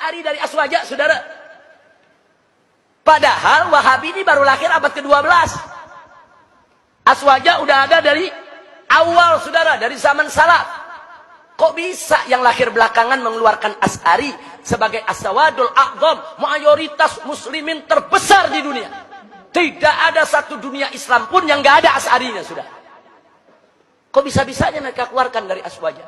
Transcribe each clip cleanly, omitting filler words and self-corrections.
Asy'ari dari Aswaja, saudara. Padahal Wahabi ini baru lahir abad ke-12. Aswaja udah ada dari awal, saudara, dari zaman salaf. Kok bisa yang lahir belakangan mengeluarkan Asy'ari sebagai as-sawadul a'zam, mayoritas muslimin terbesar di dunia? Tidak ada satu dunia Islam pun yang nggak ada Asy'arinya, sudah. Kok bisa-bisanya mereka keluarkan dari Aswaja?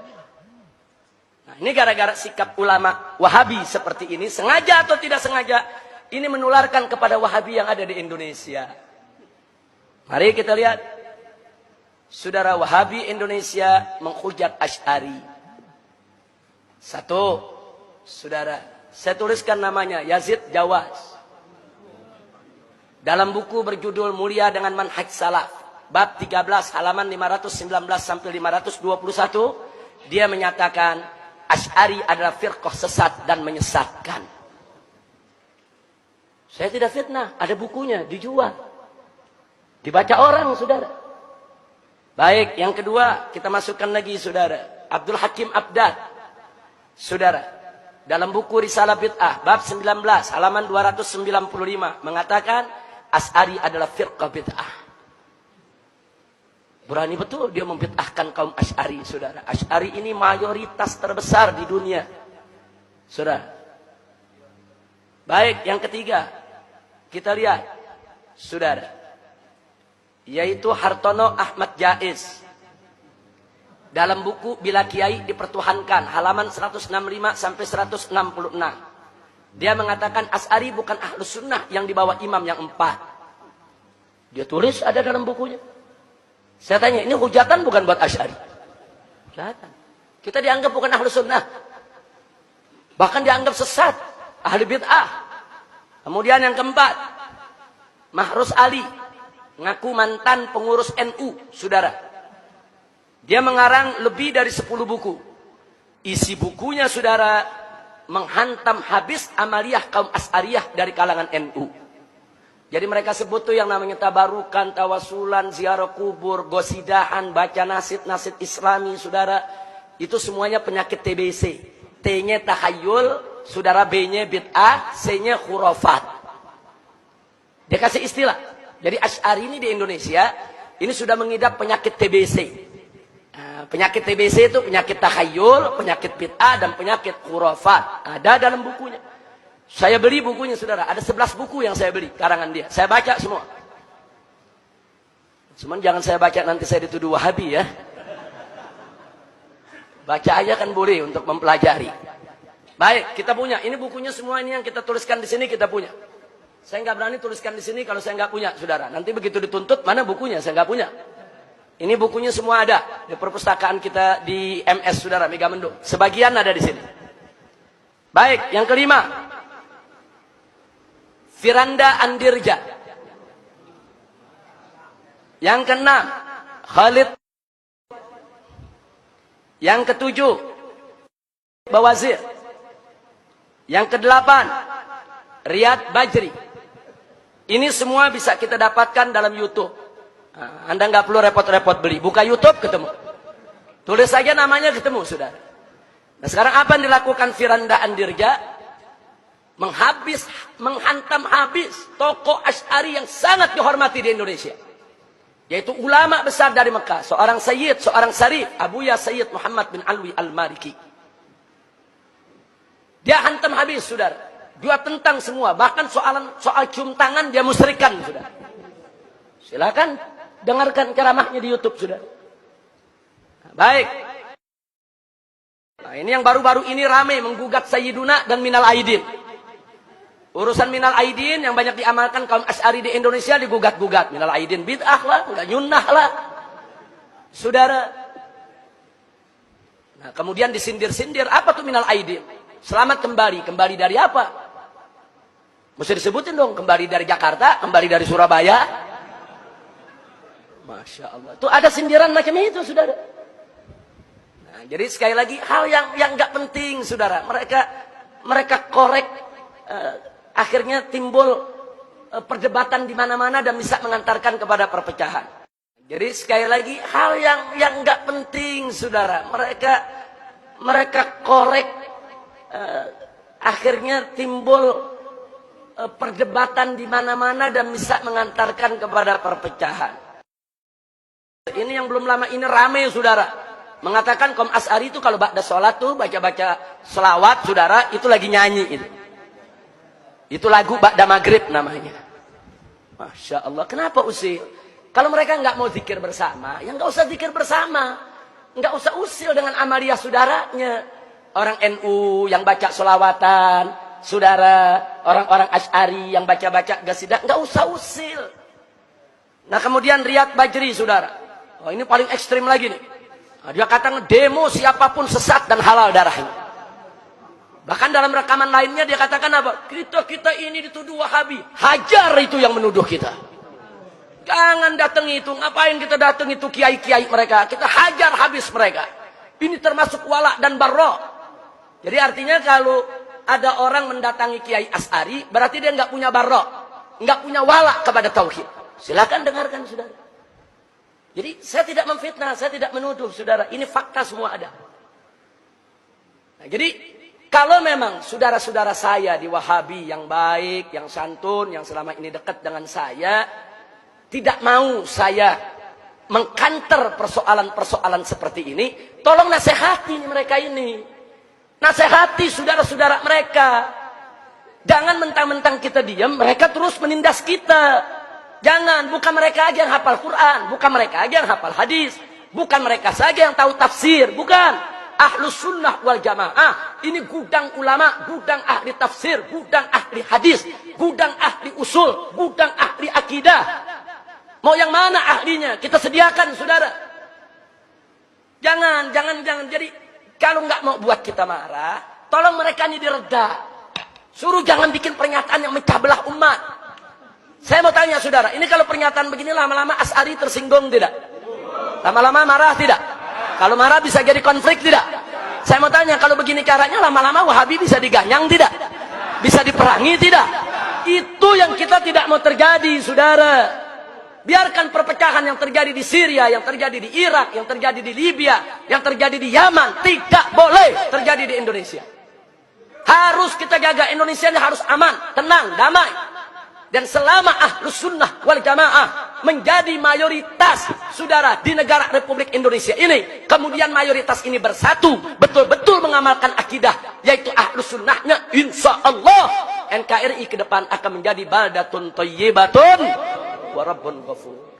Nah, ini gara-gara sikap ulama Wahabi seperti ini, sengaja atau tidak sengaja, ini menularkan kepada Wahabi yang ada di Indonesia. Mari kita lihat. Saudara, Wahabi Indonesia menghujat Asy'ari. Satu, saudara, saya tuliskan namanya Yazid Jawas. Dalam buku berjudul Mulia dengan Manhaj Salaf, bab 13 halaman 519 sampai 521, dia menyatakan Asy'ari adalah firqah sesat dan menyesatkan. Saya tidak fitnah, ada bukunya, dijual. Dibaca orang, saudara. Baik, yang kedua, kita masukkan lagi, saudara. Abdul Hakim Abdad. Saudara, dalam buku Risalah Bid'ah, bab 19, halaman 295, mengatakan, Asy'ari adalah firqah bid'ah. Berani betul dia membid'ahkan kaum Asy'ari, saudara. Asy'ari ini mayoritas terbesar di dunia, saudara. Baik, yang ketiga, kita lihat, saudara, yaitu Hartono Ahmad Jaiz. Dalam buku Bila Kiai Dipertuhankan, halaman 165 sampai 166. Dia mengatakan Asy'ari bukan ahlus sunnah yang dibawa imam yang 4. Dia tulis ada dalam bukunya. Saya tanya, ini hujatan bukan buat Asy'ari? Hujatan. Kita dianggap bukan ahlus sunnah. Bahkan dianggap sesat, ahli bid'ah. Kemudian yang keempat, Mahrus Ali, ngaku mantan pengurus NU, saudara. Dia mengarang lebih dari 10 buku. Isi bukunya, saudara, menghantam habis amaliyah kaum Asy'ariyah dari kalangan NU. Jadi mereka sebut tuh yang namanya tabarukan, tawasulan, ziarah kubur, gosidahan, baca nasid-nasid Islami, saudara. Itu semuanya penyakit TBC. T-nya tahayyul, saudara, B-nya bid'ah, C-nya khurafat. Dia kasih istilah. Jadi Asy'ari ini di Indonesia, ini sudah mengidap penyakit TBC. Nah, penyakit TBC itu penyakit tahayyul, penyakit bid'ah, dan penyakit khurafat. Ada dalam bukunya. Saya beli bukunya, saudara. Ada 11 buku yang saya beli, karangan dia. Saya baca semua. Cuman jangan saya baca, nanti saya dituduh Wahabi ya. Baca aja kan boleh untuk mempelajari. Baik, kita punya. Ini bukunya semua, ini yang kita tuliskan di sini kita punya. Saya nggak berani tuliskan di sini kalau saya nggak punya, saudara. Nanti begitu dituntut, mana bukunya? Saya nggak punya. Ini bukunya semua ada di perpustakaan kita di MS, saudara, Megamendung. Sebagian ada di sini. Baik, yang kelima, Firanda Andirja. Yang keenam, Khalid. Yang ketujuh, Bawazir. Yang kedelapan, Riyad Bajri. Ini semua bisa kita dapatkan dalam YouTube. Nah, Anda nggak perlu repot-repot beli. Buka YouTube ketemu. Tulis saja namanya ketemu, saudara. Nah, sekarang apa yang dilakukan Firanda Andirja? Menghantam habis tokoh Asy'ari yang sangat dihormati di Indonesia. Yaitu ulama besar dari Mekah. Seorang Sayyid, seorang Syarif. Abuya Sayyid Muhammad bin Alwi Al-Maliki. Dia hantam habis, saudara. Dia tentang semua, bahkan soal cium tangan dia musyrikan, sudah. Silakan dengarkan ceramahnya di YouTube, sudah. Nah, baik. Nah, ini yang baru-baru ini ramai menggugat Sayyiduna dan Minal Aidin. Urusan Minal Aidin yang banyak diamalkan kaum Asy'ari di Indonesia digugat-gugat. Minal Aidin bid'ah lah, enggak nyunnah lah. Saudara. Nah, kemudian disindir-sindir, apa tuh Minal Aidin? Selamat kembali. Kembali dari apa? Mesti disebutin dong, kembali dari Jakarta, kembali dari Surabaya. Masya Allah. Itu ada sindiran macam itu, saudara. Nah, jadi sekali lagi, hal yang nggak penting, saudara. Mereka korek, akhirnya timbul perdebatan di mana-mana dan bisa mengantarkan kepada perpecahan. Jadi sekali lagi, hal yang nggak penting, saudara. Mereka korek, akhirnya akhirnya timbul perdebatan di mana-mana dan bisa mengantarkan kepada perpecahan. Ini yang belum lama ini rame, saudara, mengatakan kaum Asy'ari itu kalau ba'da sholat tuh baca-baca selawat, saudara, itu lagi nyanyi itu. Itu lagu ba'da maghrib namanya. Masya Allah, kenapa usil? Kalau mereka nggak mau zikir bersama, ya nggak usah zikir bersama. Nggak usah usil dengan amaliyah saudaranya. Orang NU yang baca sholawatan, saudara, orang-orang Asy'ari yang baca-baca gasidah, nggak usah usil. Nah kemudian Riyad Bajri, saudara, oh ini paling ekstrim lagi nih. Nah, dia katakan demo siapapun sesat dan halal darahnya. Bahkan dalam rekaman lainnya dia katakan apa? Kita ini dituduh Wahabi, hajar itu yang menuduh kita. Jangan datang itu, ngapain kita datang itu kiai-kiai mereka, kita hajar habis mereka. Ini termasuk wala dan barra. Jadi artinya kalau ada orang mendatangi Kiai Asy'ari, berarti dia nggak punya barra, nggak punya wala kepada tauhid. Silakan dengarkan, saudara. Jadi saya tidak memfitnah, saya tidak menuduh, saudara. Ini fakta semua ada. Nah, jadi kalau memang saudara-saudara saya di Wahabi yang baik, yang santun, yang selama ini dekat dengan saya, tidak mau saya mengkanter persoalan-persoalan seperti ini, tolong nasihati mereka ini. Nasihati saudara-saudara mereka. Jangan mentang-mentang kita diam, mereka terus menindas kita. Jangan, bukan mereka aja yang hafal Quran, bukan mereka aja yang hafal hadis, bukan mereka saja yang tahu tafsir, bukan. Ahlus sunnah wal jamaah, ini gudang ulama, gudang ahli tafsir, gudang ahli hadis, gudang ahli usul, gudang ahli akidah. Mau yang mana ahlinya? Kita sediakan, saudara. Jangan. Jadi kalau nggak mau buat kita marah, tolong mereka ini direda. Suruh jangan bikin pernyataan yang mecah belah umat. Saya mau tanya, saudara, ini kalau pernyataan begini lama-lama Asy'ari tersinggung tidak? Lama-lama marah tidak? Kalau marah bisa jadi konflik tidak? Saya mau tanya, kalau begini caranya lama-lama Wahabi bisa diganyang tidak? Bisa diperangi tidak? Itu yang kita tidak mau terjadi, saudara. Biarkan perpecahan yang terjadi di Syria, yang terjadi di Irak, yang terjadi di Libya, yang terjadi di Yaman, tidak boleh terjadi di Indonesia. Harus kita jaga, Indonesia ini harus aman, tenang, damai. Dan selama Ahlus Sunnah wal Jamaah menjadi mayoritas, saudara, di negara Republik Indonesia ini, kemudian mayoritas ini bersatu, betul-betul mengamalkan akidah, yaitu Ahlus Sunnahnya, insya Allah NKRI ke depan akan menjadi baldatun thayyibatun wa rabbun ghafur.